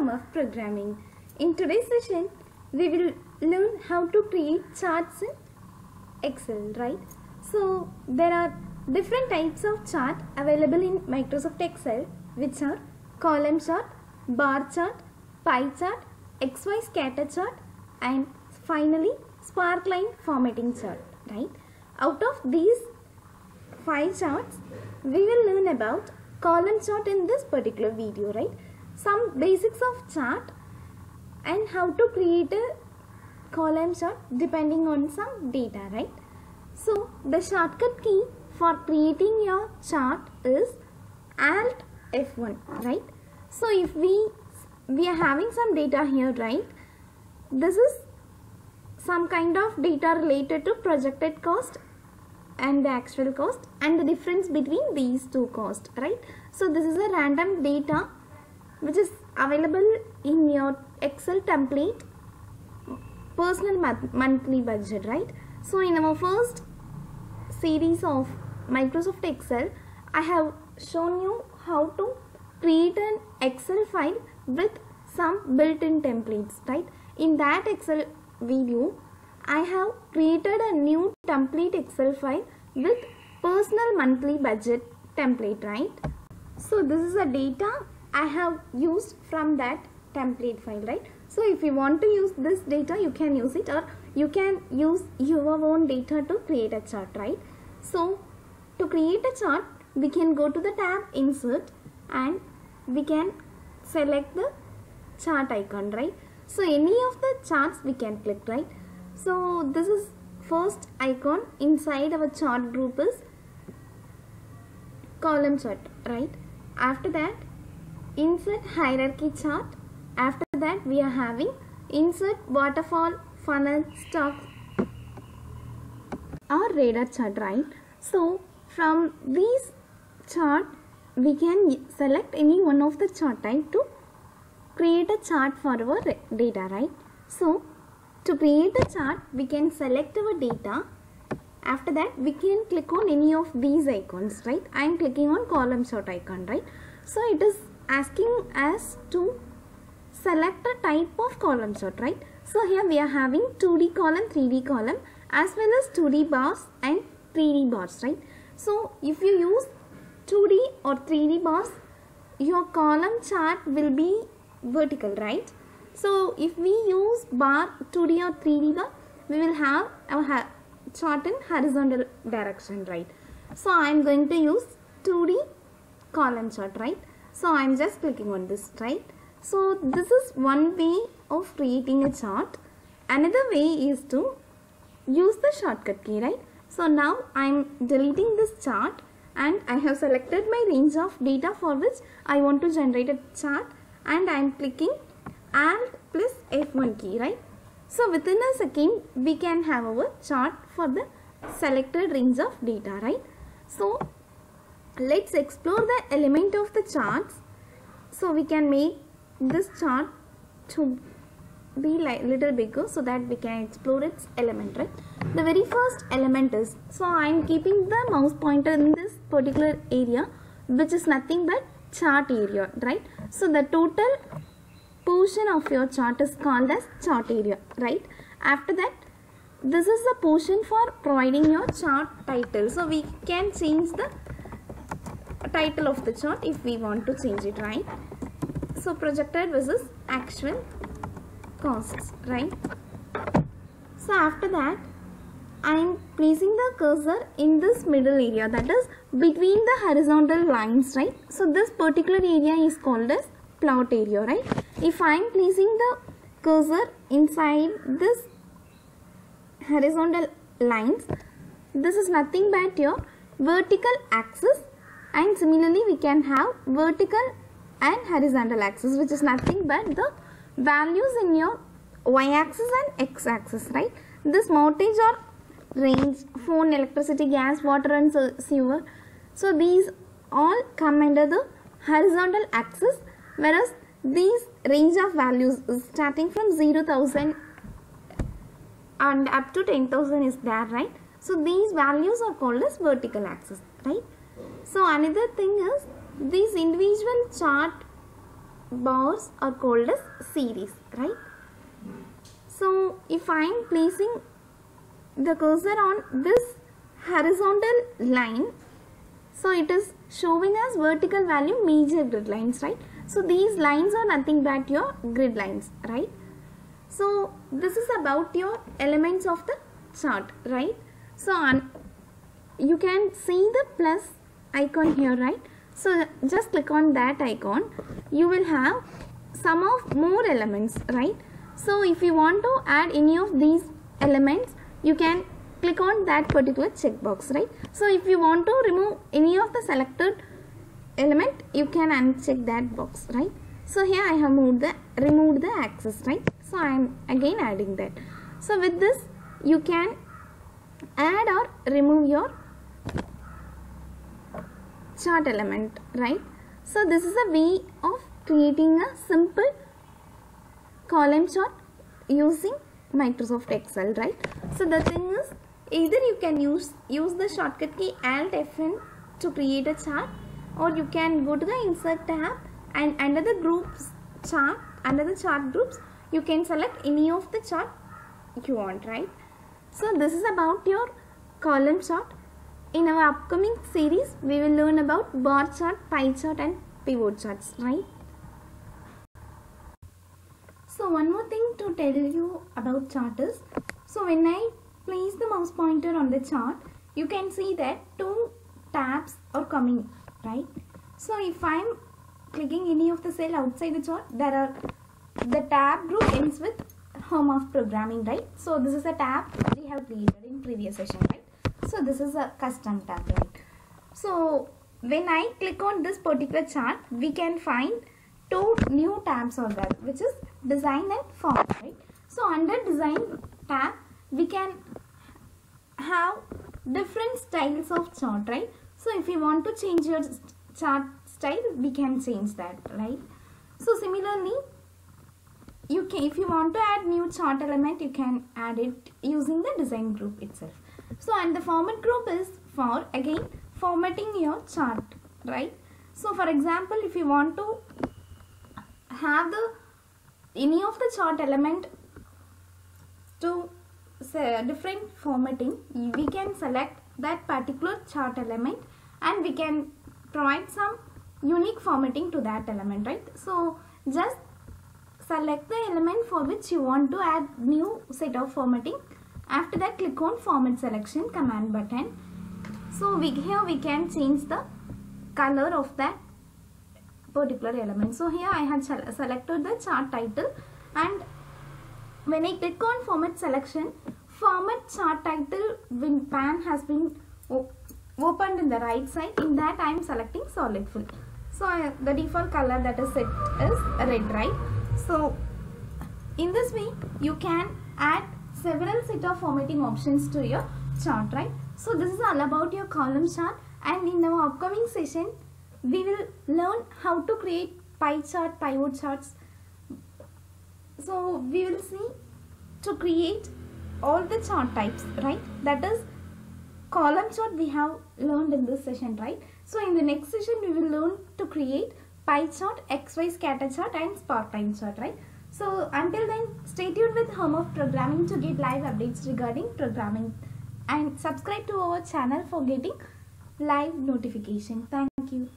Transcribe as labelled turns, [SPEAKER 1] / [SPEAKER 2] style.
[SPEAKER 1] form of programming. In today's session, we will learn how to create charts in Excel, right? So there are different types of chart available in Microsoft Excel, which are column chart, bar chart, pie chart, XY scatter chart, and finally sparkline formatting chart, right? Out of these 5 charts, we will learn about column chart in this particular video, right? Some basics of chart and how to create a column chart depending on some data, right? So the shortcut key for creating your chart is Alt F1, right? So if we are having some data here, right? This is some kind of data related to projected cost and the actual cost and the difference between these two costs, right? So this is a random data which is available in your Excel template personal monthly budget, right? So in our first series of Microsoft Excel, I have shown you how to create an Excel file with some built-in templates, right? In that Excel video, I have created a new template Excel file with personal monthly budget template, right? So this is the data I have used from that template file, right? So if you want to use this data, you can use it, or you can use your own data to create a chart, right? So to create a chart, we can go to the tab Insert and we can select the chart icon, right? So any of the charts we can click, right? So this is first icon inside our chart group is column chart, right? After that, insert hierarchy chart. After that, we are having insert waterfall, funnel, stocks or radar chart, right? So from these chart, we can select any one of the chart type to create a chart for our data, right? So to create a chart, we can select our data. After that, we can click on any of these icons, right? I am clicking on column chart icon, right? So it is asking us to select a type of column chart, right? So here we are having 2D column, 3D column, as well as 2D bars and 3D bars, right? So if you use 2D or 3D bars, your column chart will be vertical, right? So if we use bar, 2D or 3D bar, we will have our chart in horizontal direction, right? So I am going to use 2D column chart, right? So I am just clicking on this, right? So this is one way of creating a chart. Another way is to use the shortcut key, right? So now I am deleting this chart and I have selected my range of data for which I want to generate a chart, and I am clicking Alt plus F1 key, right? So within a second, we can have our chart for the selected range of data, right? So let's explore the element of the charts. So we can make this chart to be like little bigger so that we can explore its element, right? The very first element is, so I am keeping the mouse pointer in this particular area, which is nothing but chart area, right? So the total portion of your chart is called as chart area, right? After that, this is the portion for providing your chart title. So we can change the title of the chart if we want to change it, right? So projected versus actual costs, right? So after that, I am placing the cursor in this middle area, that is between the horizontal lines, right? So this particular area is called as plot area, right? If I am placing the cursor inside this horizontal lines, this is nothing but your vertical axis, and similarly we can have vertical and horizontal axis, which is nothing but the values in your y-axis and x-axis, right? This mortgage or range, phone, electricity, gas, water and sewer, so these all come under the horizontal axis, whereas these range of values is starting from 0,000 and up to 10,000 is there, right? So these values are called as vertical axis, right? So another thing is these individual chart bars are called as series, right? So if I am placing the cursor on this horizontal line, so it is showing as vertical value major grid lines, right? So these lines are nothing but your grid lines, right? So this is about your elements of the chart, right? So you can see the plus icon here, right? So just click on that icon. You will have some of more elements, right? So if you want to add any of these elements, you can click on that particular checkbox, right? So if you want to remove any of the selected element, you can uncheck that box, right? So here I have removed the axis, right? So I am again adding that. So with this you can add or remove your chart element, right? So this is a way of creating a simple column chart using Microsoft Excel, right? So the thing is, either you can use the shortcut key Alt F9 to create a chart, or you can go to the Insert tab and under the chart groups, you can select any of the chart you want, right? So this is about your column chart. In our upcoming series, we will learn about bar chart, pie chart and pivot charts, right? So one more thing to tell you about chart is, so when I place the mouse pointer on the chart, you can see that two tabs are coming, right? So if I am clicking any of the cell outside the chart, the tab group ends with Home of Programming, right? So this is a tab we have created in previous session, right? So this is a custom tab, right? So when I click on this particular chart, we can find two new tabs are there, which is Design and Form, right? So under Design tab, we can have different styles of chart, right? So if you want to change your chart style, we can change that, right? So similarly, you can, if you want to add new chart element, you can add it using the design group itself. So and the format group is for again formatting your chart, right? So for example, if you want to have any of the chart element to say different formatting, we can select that particular chart element and we can provide some unique formatting to that element, right? So just select the element for which you want to add new set of formatting. After that, click on Format Selection command button. So here we can change the color of that particular element. So here I have selected the chart title, and when I click on Format Selection, Format Chart Title pan has been opened in the right side. In that I am selecting solid fill. So the default color that is set is red, right? So in this way you can add several set of formatting options to your chart, right? So this is all about your column chart, and in our upcoming session we will learn how to create pie chart, pivot charts. So we will see to create all the chart types, right? That is column chart we have learned in this session, right? So in the next session we will learn to create pie chart, XY scatter chart and spark time chart, right? So until then, stay tuned with Home of Programming to get live updates regarding programming, and subscribe to our channel for getting live notification. Thank you.